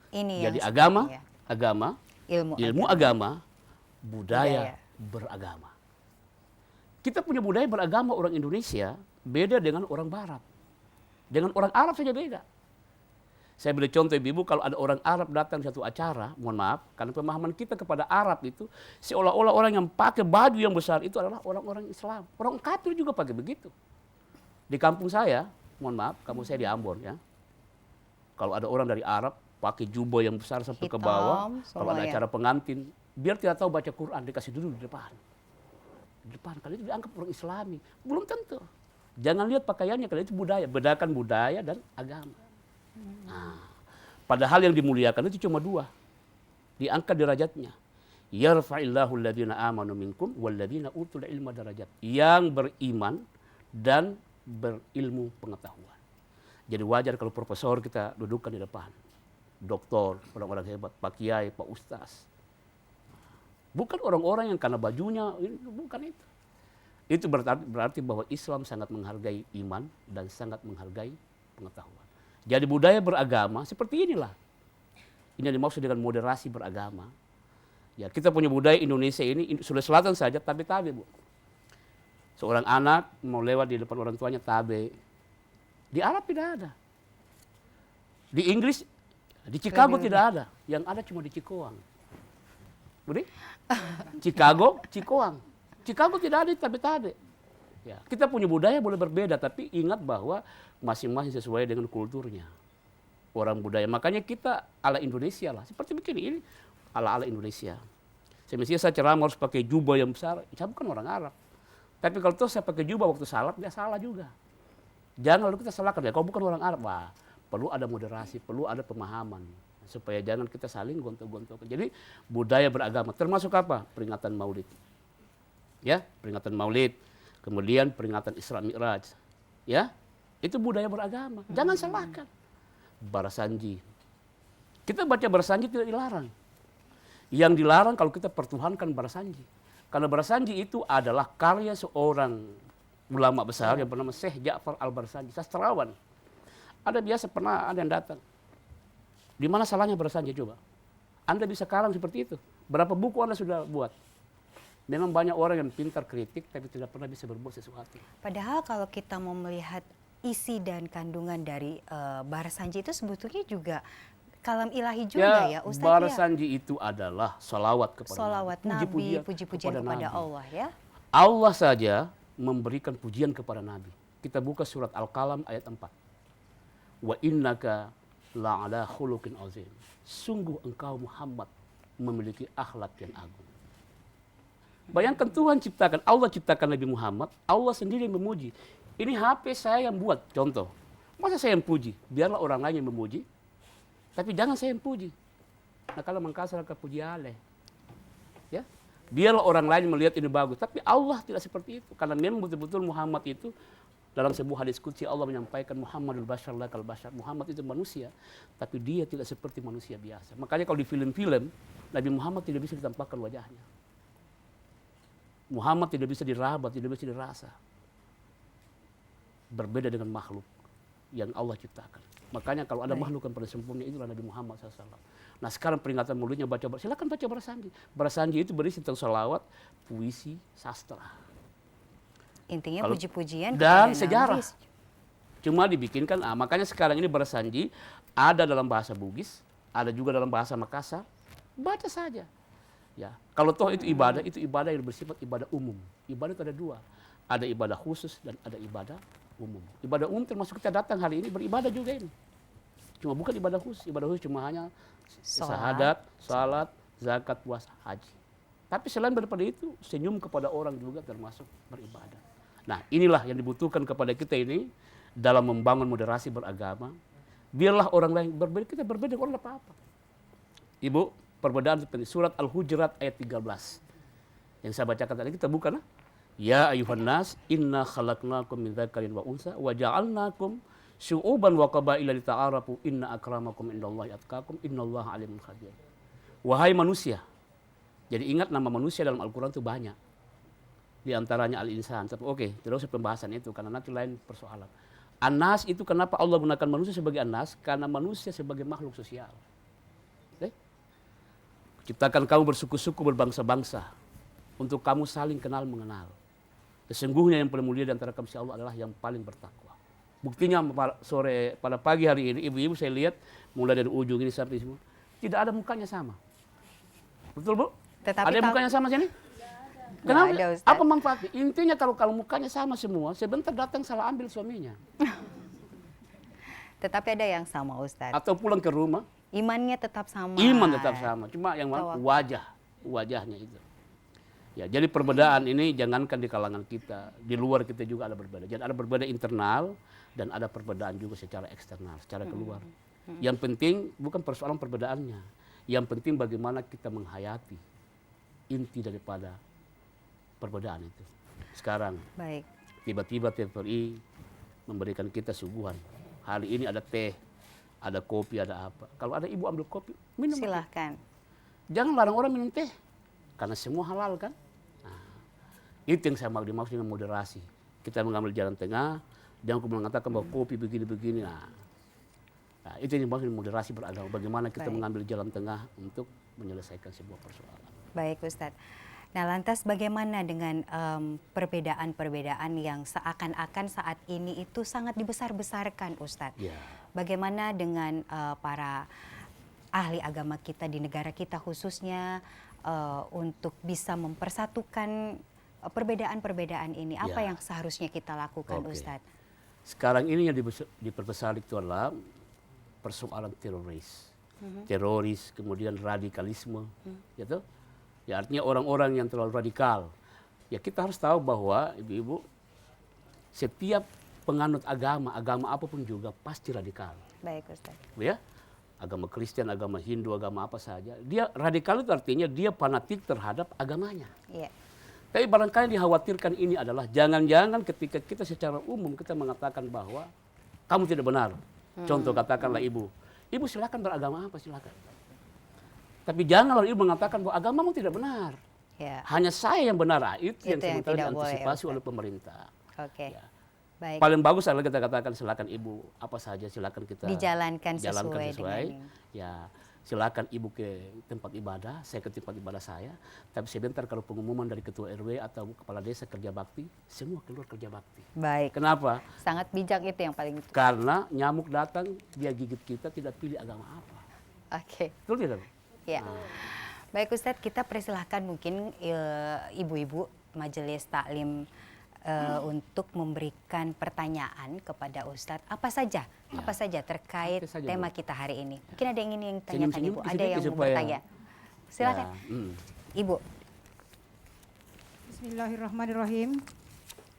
Ini Jadi yang agama, ya. agama, Ilmu ilmu agama. agama, budaya beragama. Kita punya budaya beragama orang Indonesia beda dengan orang Barat. Dengan orang Arab saja beda. Saya beri contoh ibu, kalau ada orang Arab datang di satu acara, mohon maaf, karena pemahaman kita kepada Arab itu seolah-olah orang yang pakai baju yang besar itu adalah orang-orang Islam. Orang kafir juga pakai begitu. Di kampung saya, mohon maaf, kampung saya di Ambon ya. Kalau ada orang dari Arab pakai jubah yang besar sampai ke bawah, Hitam, kalau ada semua ya. acara pengantin, biar tidak tahu baca Quran, dikasih duduk di depan. Di depan, kali itu dianggap orang Islami. Belum tentu. Jangan lihat pakaiannya, kalau itu budaya. Bedakan budaya dan agama. Nah, padahal yang dimuliakan itu cuma dua. Diangkat derajatnya. Yarfa'illahu alladhina amanu minkum walladhina utul ilma darajat. Yang beriman dan berilmu pengetahuan. Jadi wajar kalau profesor kita dudukkan di depan. Doktor, orang-orang hebat, Pak Kiai, Pak Ustaz. Bukan orang-orang yang karena bajunya, bukan itu. Itu berarti bahwa Islam sangat menghargai iman dan sangat menghargai pengetahuan. Jadi budaya beragama seperti inilah. Ini yang dimaksud dengan moderasi beragama. Ya, kita punya budaya Indonesia ini, Sulawesi Selatan saja tabe-tabe, Bu. Seorang anak mau lewat di depan orang tuanya tabe. Di Arab tidak ada. Di Inggris, di Chicago tidak ada. Yang ada cuma di Cikoang. Budi? Chicago, Cikoang. Chicago tidak ada tabe-tabe. Ya, kita punya budaya boleh berbeda, tapi ingat bahwa masing-masing sesuai dengan kulturnya. Orang budaya. Makanya kita ala Indonesia lah. Seperti begini, ini ala-ala Indonesia. Semestinya saya ceramah harus pakai jubah yang besar. Saya bukan orang Arab. Tapi kalau toh saya pakai jubah waktu salat, dia salah juga. Jangan lalu kita salahkan ya, kau bukan orang Arab. Wah, perlu ada moderasi, perlu ada pemahaman. Supaya jangan kita saling gontok-gontok. Jadi budaya beragama. Termasuk apa? Peringatan Maulid. Ya, peringatan Maulid. Kemudian peringatan Isra Mi'raj. Ya, itu budaya beragama. Jangan salahkan. Barasanji. Kita baca Barasanji tidak dilarang. Yang dilarang kalau kita pertuhankan Barasanji. Karena Barasanji itu adalah karya seorang ulama besar yang bernama Syekh Ja'far Al-Barasanji, sastrawan. Ada biasa pernah ada yang datang. Di mana salahnya Barasanji coba? Anda bisa karang seperti itu. Berapa buku Anda sudah buat? Memang banyak orang yang pintar kritik tapi tidak pernah bisa berbuat sesuatu. Padahal kalau kita mau melihat isi dan kandungan dari Barasanji itu sebetulnya juga kalam ilahi juga ya Ustaz. Barasanji itu adalah salawat kepada Salawat Nabi, puji-pujian kepada Nabi. Allah ya. Allah saja memberikan pujian kepada Nabi. Kita buka surat Al-Qalam ayat 4. Wa innaka la'ala khuluqin azim. Sungguh engkau Muhammad memiliki akhlak yang agung. Bayangkan Tuhan ciptakan, Allah ciptakan Nabi Muhammad, Allah sendiri yang memuji. Ini HP saya yang buat, contoh. Masa saya yang puji? Biarlah orang lain yang memuji. Tapi jangan saya yang puji. Nah kalau mengkasar ke puji Allah. Ya, biarlah orang lain melihat ini bagus. Tapi Allah tidak seperti itu. Karena memang betul-betul Muhammad itu, dalam sebuah hadis qudsi Allah menyampaikan Muhammadul Bashar lakal bashar. Muhammad itu manusia, tapi dia tidak seperti manusia biasa. Makanya kalau di film-film, Nabi Muhammad tidak bisa ditampakkan wajahnya. Muhammad tidak bisa diraba, tidak bisa dirasa. Berbeda dengan makhluk yang Allah ciptakan. Makanya kalau ada makhluk yang paling sempurna itulah Nabi Muhammad SAW. Nah sekarang peringatan maulidnya silakan baca Barasanji. Barasanji itu berisi tentang salawat, puisi, sastra. Intinya puji-pujian dan kepada sejarah. Nabi. Cuma dibikinkan, makanya sekarang ini Barasanji ada dalam bahasa Bugis, ada juga dalam bahasa Makassar. Baca saja. Ya, kalau toh itu ibadah yang bersifat ibadah umum. Ibadah itu ada dua. Ada ibadah khusus dan ada ibadah umum. Ibadah umum termasuk kita datang hari ini beribadah juga ini. Cuma bukan ibadah khusus. Ibadah khusus cuma hanya syahadat, salat, zakat, puasa, haji. Tapi selain daripada itu, senyum kepada orang juga termasuk beribadah. Nah, inilah yang dibutuhkan kepada kita ini dalam membangun moderasi beragama. Biarlah orang lain berbeda, kita berbeda orang apa-apa. Ibu, perbedaan seperti surat Al-Hujurat ayat 13. Yang saya bacakan tadi kita buka. Ya ayuhan nas inna khalaqnakum min dzakarin wa unsa wa ja'alnakum syu'uban wa qabaila lita'arafu inna akramakum indallahi atqakum innallaha alimun khabir. Wahai manusia. Jadi ingat nama manusia dalam Al-Qur'an itu banyak. Di antaranya al-insan. Oke, terus pembahasan itu karena nanti lain persoalan. An-nas itu kenapa Allah gunakan manusia sebagai an-nas? Karena manusia sebagai makhluk sosial. Ciptakan kamu bersuku-suku, berbangsa-bangsa, untuk kamu saling kenal mengenal. Sesungguhnya yang paling mulia di antara kamu si Allah adalah yang paling bertakwa. Buktinya pada pagi hari ini, ibu-ibu saya lihat mulai dari ujung ini sampai semua, tidak ada mukanya sama. Betul, Bu? Tetapi ada yang kalau- mukanya sama sini? Nggak Kenapa? ada, Ustaz. Apa manfaatnya? Intinya kalau mukanya sama semua, sebentar datang salah ambil suaminya. Tetapi ada yang sama, Ustadz. Atau pulang ke rumah, Imannya tetap sama. iman tetap sama. Cuma yang wajahnya itu. Ya, jadi perbedaan ini jangankan di kalangan kita, di luar kita juga ada berbeda. Jadi ada berbeda internal dan ada perbedaan juga secara eksternal, secara keluar. Yang penting bukan persoalan perbedaannya. Yang penting bagaimana kita menghayati inti daripada perbedaan itu. Sekarang Baik. tiba-tiba TVRI memberikan kita suguhan. Hari ini ada teh, ada kopi, ada apa. Kalau ada ibu ambil kopi, minum. Silahkan. Jangan larang orang minum teh, karena semua halal kan. Nah, itu yang saya dimaksud dengan moderasi. Kita mengambil jalan tengah, jangan mengatakan bahwa kopi begini-begini. Nah, itu yang dimaksud moderasi beragama. Bagaimana kita Baik. mengambil jalan tengah untuk menyelesaikan sebuah persoalan. Baik, Ustadz. Nah, lantas bagaimana dengan perbedaan-perbedaan yang seakan-akan saat ini itu sangat dibesar-besarkan, Ustadz? Ya. Bagaimana dengan para ahli agama kita di negara kita khususnya untuk bisa mempersatukan perbedaan-perbedaan ini? Apa Ya. yang seharusnya kita lakukan, Oke. Ustadz? Sekarang ini yang diperbesar itu adalah persoalan teroris. Teroris, kemudian radikalisme, gitu. Ya, artinya orang-orang yang terlalu radikal. Ya, kita harus tahu bahwa ibu-ibu, setiap penganut agama apapun juga pasti radikal. Baik, Ustadz. Ya, agama Kristen, agama Hindu, agama apa saja. Dia radikal itu artinya dia fanatik terhadap agamanya. Iya. Tapi barangkali dikhawatirkan ini adalah jangan-jangan ketika kita secara umum kita mengatakan bahwa kamu tidak benar. Contoh katakanlah ibu silakan beragama apa silakan. Tapi janganlah ibu mengatakan bahwa agamamu tidak benar. Ya. Hanya saya yang benar. Itu yang yang sebenarnya tidak boleh, diantisipasi Ustaz. oleh pemerintah. Oke. Ya. Baik. Paling bagus adalah kita katakan silakan ibu apa saja silakan kita Dijalankan jalankan sesuai sesuai. dengan Ya, silakan ibu ke tempat ibadah, saya ke tempat ibadah saya. Tapi sebentar kalau pengumuman dari ketua RW atau kepala desa kerja bakti, semua keluar kerja bakti. Baik. Kenapa? Sangat bijak itu yang paling. Karena nyamuk datang dia gigit kita tidak pilih agama apa. Oke. Betul tidak? Ya. Baik, Ustadz, kita persilahkan mungkin ibu-ibu majelis taklim untuk memberikan pertanyaan kepada Ustadz apa saja terkait Apa saja, tema Bu. kita hari ini. Mungkin ada yang ingin tanyakan Senyum-senyum Ibu, di ada sini yang mau supaya- bertanya. Silakan, Ya, Ibu. Bismillahirrahmanirrahim.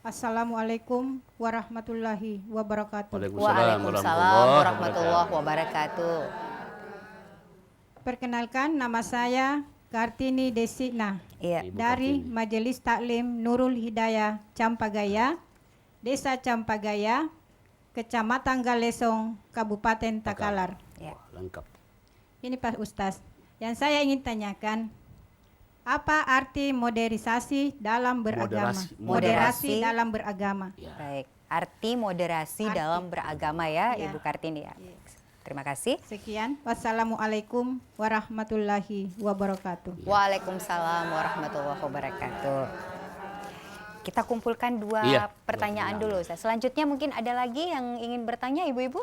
Assalamualaikum warahmatullahi wabarakatuh. Waalaikumsalam warahmatullahi wabarakatuh. Perkenalkan, nama saya Kartini Desina Iya. Ibu dari Kartini. Majelis Taklim Nurul Hidayah Campagaya, Desa Campagaya, Kecamatan Galesong, Kabupaten Takalar. Ya. Wah, lengkap. Ini Pak Ustaz, yang saya ingin tanyakan, apa arti moderisasi dalam beragama? Moderasi. dalam beragama. Ya. Baik. Arti moderasi Arti. dalam beragama ya, Ya. Ibu Kartini ya. Yes. Terima kasih. Sekian, wassalamualaikum warahmatullahi wabarakatuh. Waalaikumsalam warahmatullahi wabarakatuh. Kita kumpulkan dua Iya, pertanyaan dua dulu. Ustaz. Selanjutnya mungkin ada lagi yang ingin bertanya, ibu-ibu?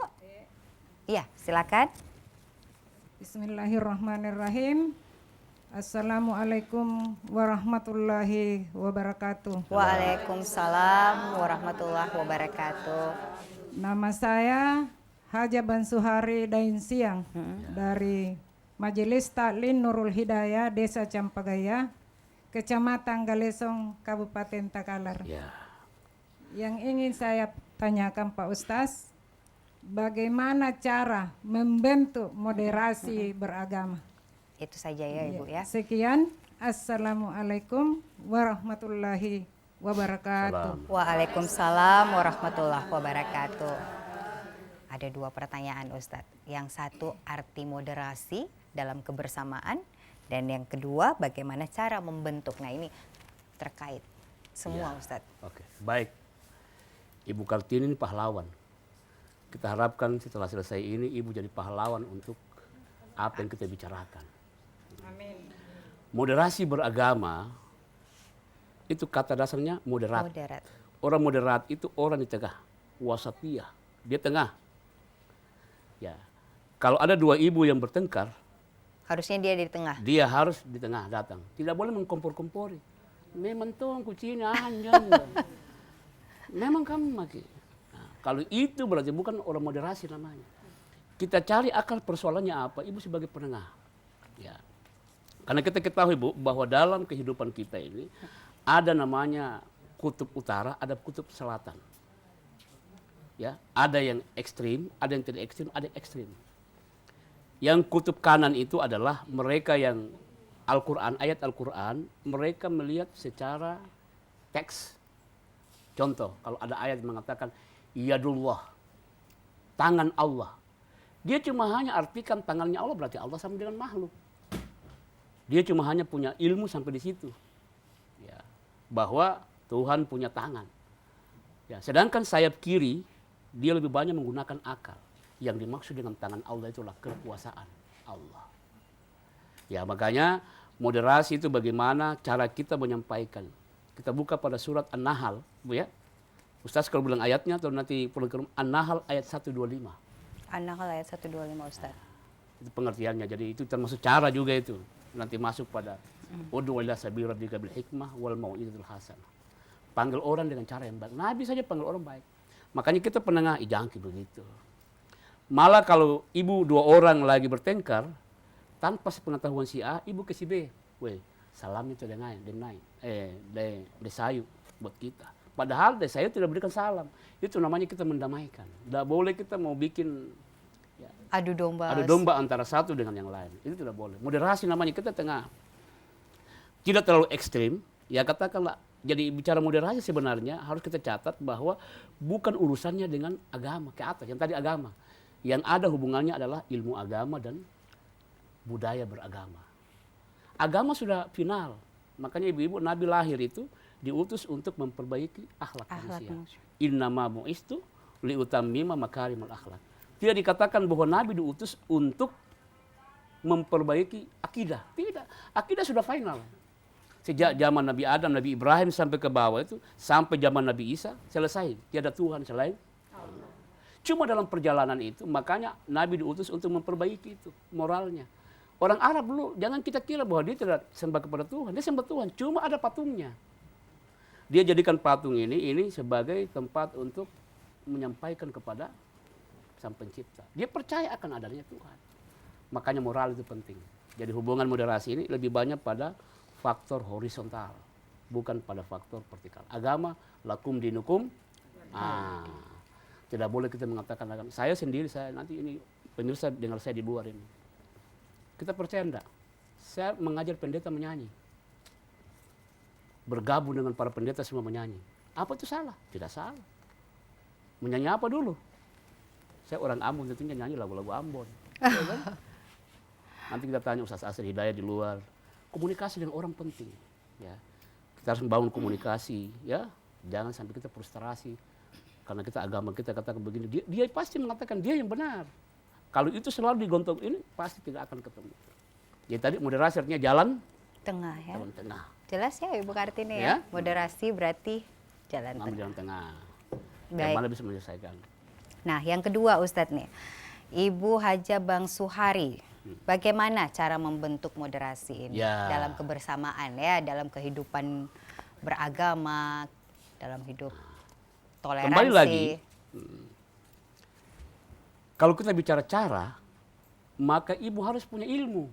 Iya, silakan. Bismillahirrahmanirrahim. Assalamualaikum warahmatullahi wabarakatuh. Waalaikumsalam warahmatullahi wabarakatuh. Nama saya Haja Bansuhari Dain Siang dari Majelis Taklim Nurul Hidayah Desa Campagaya, Kecamatan Galesong, Kabupaten Takalar. Ya. Yang ingin saya tanyakan Pak Ustaz, bagaimana cara membentuk moderasi beragama? Itu saja ya, Ibu ya. Sekian, Assalamualaikum warahmatullahi wabarakatuh. Salam. Waalaikumsalam warahmatullahi wabarakatuh. Ada dua pertanyaan, Ustadz. Yang satu, arti moderasi dalam kebersamaan. Dan yang kedua, bagaimana cara membentuk. Nah, ini terkait semua, Ya. Ustadz. Oke, baik. Ibu Kartini ini pahlawan. Kita harapkan setelah selesai ini Ibu jadi pahlawan untuk apa yang kita bicarakan. Moderasi beragama itu kata dasarnya moderat. Moderat. Orang moderat itu orang di tengah, wasatiyah, dia tengah. Ya, kalau ada dua ibu yang bertengkar, Harusnya dia di tengah. dia harus di tengah datang. Tidak boleh mengkompor-kompori. Memang tuh kucingnya anjing. Memang kamu maki. Nah, kalau itu berarti bukan orang moderasi namanya. Kita cari akal persoalannya apa, ibu sebagai penengah. Ya. Karena kita ketahui Bu, bahwa dalam kehidupan kita ini ada namanya kutub utara, ada kutub selatan. Ya, ada yang ekstrim, ada yang tidak ekstrim, ada yang ekstrim. Yang kutub kanan itu adalah mereka yang Al-Quran, ayat Al-Quran, mereka melihat secara teks. Contoh, kalau ada ayat yang mengatakan, Yadullah, tangan Allah. Dia cuma hanya artikan tangannya Allah, berarti Allah sama dengan makhluk. Dia cuma hanya punya ilmu sampai di situ. Ya, bahwa Tuhan punya tangan. Ya, sedangkan sayap kiri, dia lebih banyak menggunakan akal. Yang dimaksud dengan tangan Allah itulah kekuasaan Allah. Ya, makanya moderasi itu bagaimana cara kita menyampaikan. Kita buka pada surat An-Nahl, Bu ya. Ustaz kalau bilang ayatnya atau nanti perlu ke An-Nahl ayat 125. An-Nahl ayat 125 Ustaz. Itu pengertiannya. Jadi itu termasuk cara juga itu. Nanti masuk pada ud'u ila sabili rabbika bil hikmah wal mau'izatil hasanah. Panggil orang dengan cara yang baik. Nabi saja panggil orang baik. Makanya kita penengah, jangan begitu. Malah kalau ibu dua orang lagi bertengkar, tanpa sepengetahuan si A, ibu ke si B. Weh, salam itu dengan desayu buat kita. Padahal desayu tidak berikan salam. Itu namanya kita mendamaikan. Tidak boleh kita mau bikin Adu domba. ada domba antara satu dengan yang lain. Itu tidak boleh. Moderasi namanya, kita tengah. Tidak terlalu ekstrim. Ya katakanlah, jadi bicara moderasi sebenarnya harus kita catat bahwa bukan urusannya dengan agama ke atas. Yang tadi agama. Yang ada hubungannya adalah ilmu agama dan budaya beragama. Agama sudah final. Makanya ibu-ibu Nabi lahir itu diutus untuk memperbaiki akhlak manusia. Innama bu'istu liutammima makarimal akhlak. Tidak dikatakan bahwa Nabi diutus untuk memperbaiki akidah. Tidak. Akidah sudah final. Sejak zaman Nabi Adam, Nabi Ibrahim sampai ke bawah itu, sampai zaman Nabi Isa, selesai. Tiada Tuhan selain Allah. Cuma dalam perjalanan itu, makanya Nabi diutus untuk memperbaiki itu, moralnya. Orang Arab dulu, jangan kita kira bahwa dia tidak sembah kepada Tuhan. Dia sembah Tuhan, cuma ada patungnya. Dia jadikan patung ini sebagai tempat untuk menyampaikan kepada Sang Pencipta. Dia percaya akan adanya Tuhan. Makanya moral itu penting. Jadi hubungan moderasi ini lebih banyak pada faktor horizontal, bukan pada faktor vertikal. Agama, lakum dinukum. Tidak boleh kita mengatakan agama. Saya sendiri, nanti ini pemirsa dengar saya di luar ini. Kita percaya enggak? Saya mengajar pendeta menyanyi. Bergabung dengan para pendeta semua menyanyi. Apa itu salah? Tidak salah. Menyanyi apa dulu? Saya orang Ambon, tentunya nyanyi lagu-lagu Ambon. Ya kan? Nanti kita tanya Ustaz Asri Hidayat di luar. Komunikasi dengan orang penting. Ya. Kita harus membangun komunikasi. Ya. Jangan sampai kita frustrasi. Karena kita agama kita katakan begini. Dia pasti mengatakan dia yang benar. Kalau itu selalu digontok ini, pasti tidak akan ketemu. Jadi tadi moderasi artinya jalan Tengah ya. jalan tengah. Jelas ya Ibu Kartini Ya. ya. Moderasi berarti jalan Mengambil tengah. jalan tengah. Yang Baik. mana bisa menyelesaikan. Nah, yang kedua Ustadz nih, Ibu Haja Bang Suhari, bagaimana cara membentuk moderasi ini Ya. dalam kebersamaan ya, dalam kehidupan beragama, dalam hidup toleransi. Kembali lagi, kalau kita bicara cara, maka ibu harus punya ilmu.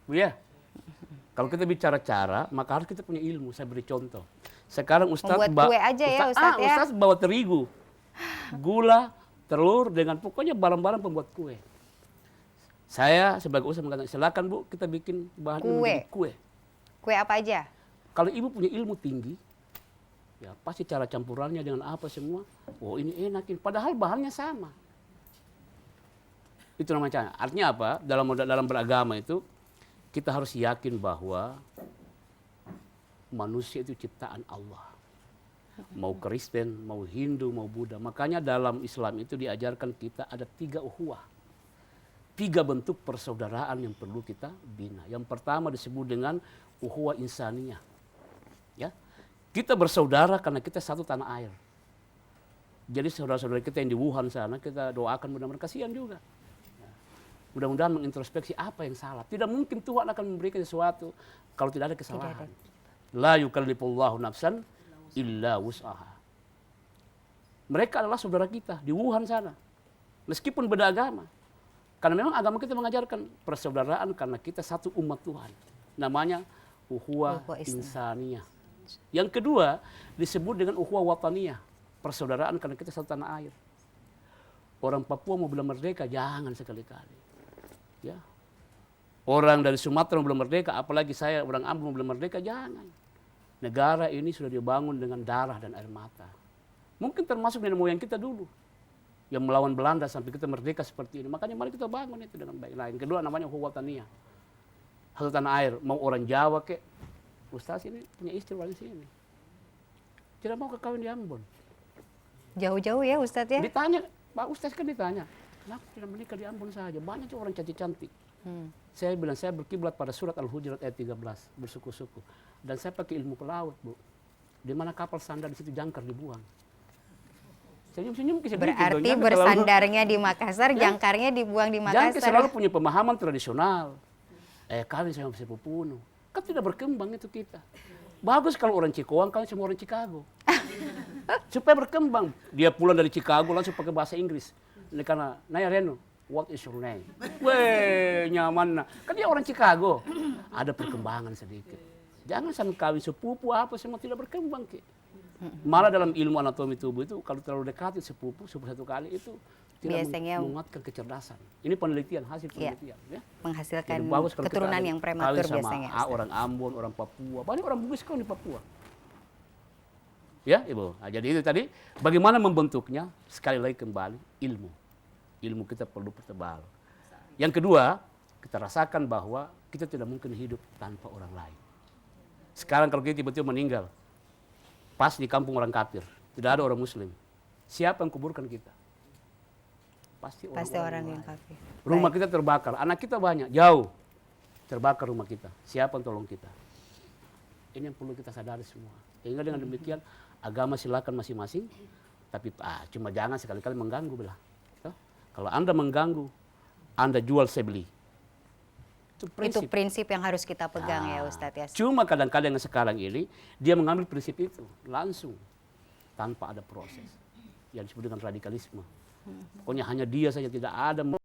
Bu ya, kalau kita bicara cara, maka harus kita punya ilmu. Saya beri contoh. Sekarang Ustadz Membuat kue aja ya Ustadz ya. Ustadz bawa terigu, gula, telur, dengan pokoknya barang-barang pembuat kue. Saya sebagai ustadz mengatakan, silakan Bu, kita bikin bahan ini menjadi kue. Kue apa aja? Kalau ibu punya ilmu tinggi, ya pasti cara campurannya dengan apa semua. Oh ini enakin, padahal bahannya sama. Itu namanya. Artinya apa? Dalam beragama itu kita harus yakin bahwa manusia itu ciptaan Allah. Mau Kristen, mau Hindu, mau Buddha. Makanya dalam Islam itu diajarkan kita ada 3 ukhuwah. 3 bentuk persaudaraan yang perlu kita bina. Yang pertama disebut dengan ukhuwah insaniyah. Ya. Kita bersaudara karena kita satu tanah air. Jadi saudara-saudara kita yang di Wuhan sana, kita doakan mudah-mudahan, kasihan juga. Mudah-mudahan mengintrospeksi apa yang salah. Tidak mungkin Tuhan akan memberikan sesuatu kalau tidak ada kesalahan. La yukallifullahu nafsan illa wus'aha. Mereka adalah saudara kita di Wuhan sana. Meskipun beda agama. Karena memang agama kita mengajarkan persaudaraan karena kita satu umat Tuhan. Namanya ukhuwah insaniyah. Yang kedua disebut dengan ukhuwah wataniyah. Persaudaraan karena kita satu tanah air. Orang Papua mau bilang merdeka, jangan sekali-kali. Ya. Orang dari Sumatera mau bilang merdeka, apalagi saya orang Ambon mau bilang merdeka, jangan. Negara ini sudah dibangun dengan darah dan air mata. Mungkin termasuk nenek moyang kita dulu yang melawan Belanda sampai kita merdeka seperti ini. Makanya mari kita bangun itu dengan baik. Nah, yang kedua namanya ukhuwah wataniyah. Satu tanah air, mau orang Jawa kek. Ustaz ini punya istri orang sini. Tidak mau kawin di Ambon. Jauh-jauh ya Ustadz ya? Ditanya, Pak Ustaz kan ditanya, kenapa tidak menikah di Ambon saja? Banyak juga orang cantik-cantik. Saya bilang, saya berkiblat pada surat Al-Hujurat ayat 13, bersuku-suku. Dan saya pakai ilmu pelaut, Bu. Di mana kapal sandar di situ jangkar dibuang. Senyum-senyum kisah berarti bersandarnya di Makassar, jangkarnya dibuang di Makassar. Jangkar selalu punya pemahaman tradisional. Kawin sama sepupuno. Kan tidak berkembang itu kita. Bagus kalau orang Cikoang kawin sama orang Chicago. Supaya berkembang. Dia pulang dari Chicago langsung pakai bahasa Inggris. Ini karena, Naya Reno, what is your name? Weh, nyaman. Kan dia orang Chicago. Ada perkembangan sedikit. Jangan sampai kawin sepupu apa semua tidak berkembang. Malah dalam ilmu anatomi tubuh itu kalau terlalu dekat sepupu satu kali itu tidak menguatkan kecerdasan. Ini penelitian, hasil penelitian. Ya. Menghasilkan keturunan yang prematur biasanya. Orang Ambon, orang Papua, banyak orang Bugis kalau di Papua. Ya, Ibu. Nah, jadi itu tadi bagaimana membentuknya, sekali lagi kembali ilmu. Ilmu kita perlu pertebal. Yang kedua, kita rasakan bahwa kita tidak mungkin hidup tanpa orang lain. Sekarang kalau kita tiba-tiba meninggal, pas di kampung orang kafir, tidak ada orang muslim. Siapa yang kuburkan kita? Pasti orang yang kafir. Rumah kita terbakar, anak kita banyak, jauh. Terbakar rumah kita. Siapa yang tolong kita? Ini yang perlu kita sadari semua. Sehingga dengan demikian, agama silakan masing-masing, tapi cuma jangan sekali-kali mengganggu. Kalau Anda mengganggu, Anda jual saya beli. Itu prinsip yang harus kita pegang ya Ustadz ya. Cuma kadang-kadang yang sekarang ini, dia mengambil prinsip itu langsung, tanpa ada proses. Yang disebut dengan radikalisme. Pokoknya hanya dia saja, tidak ada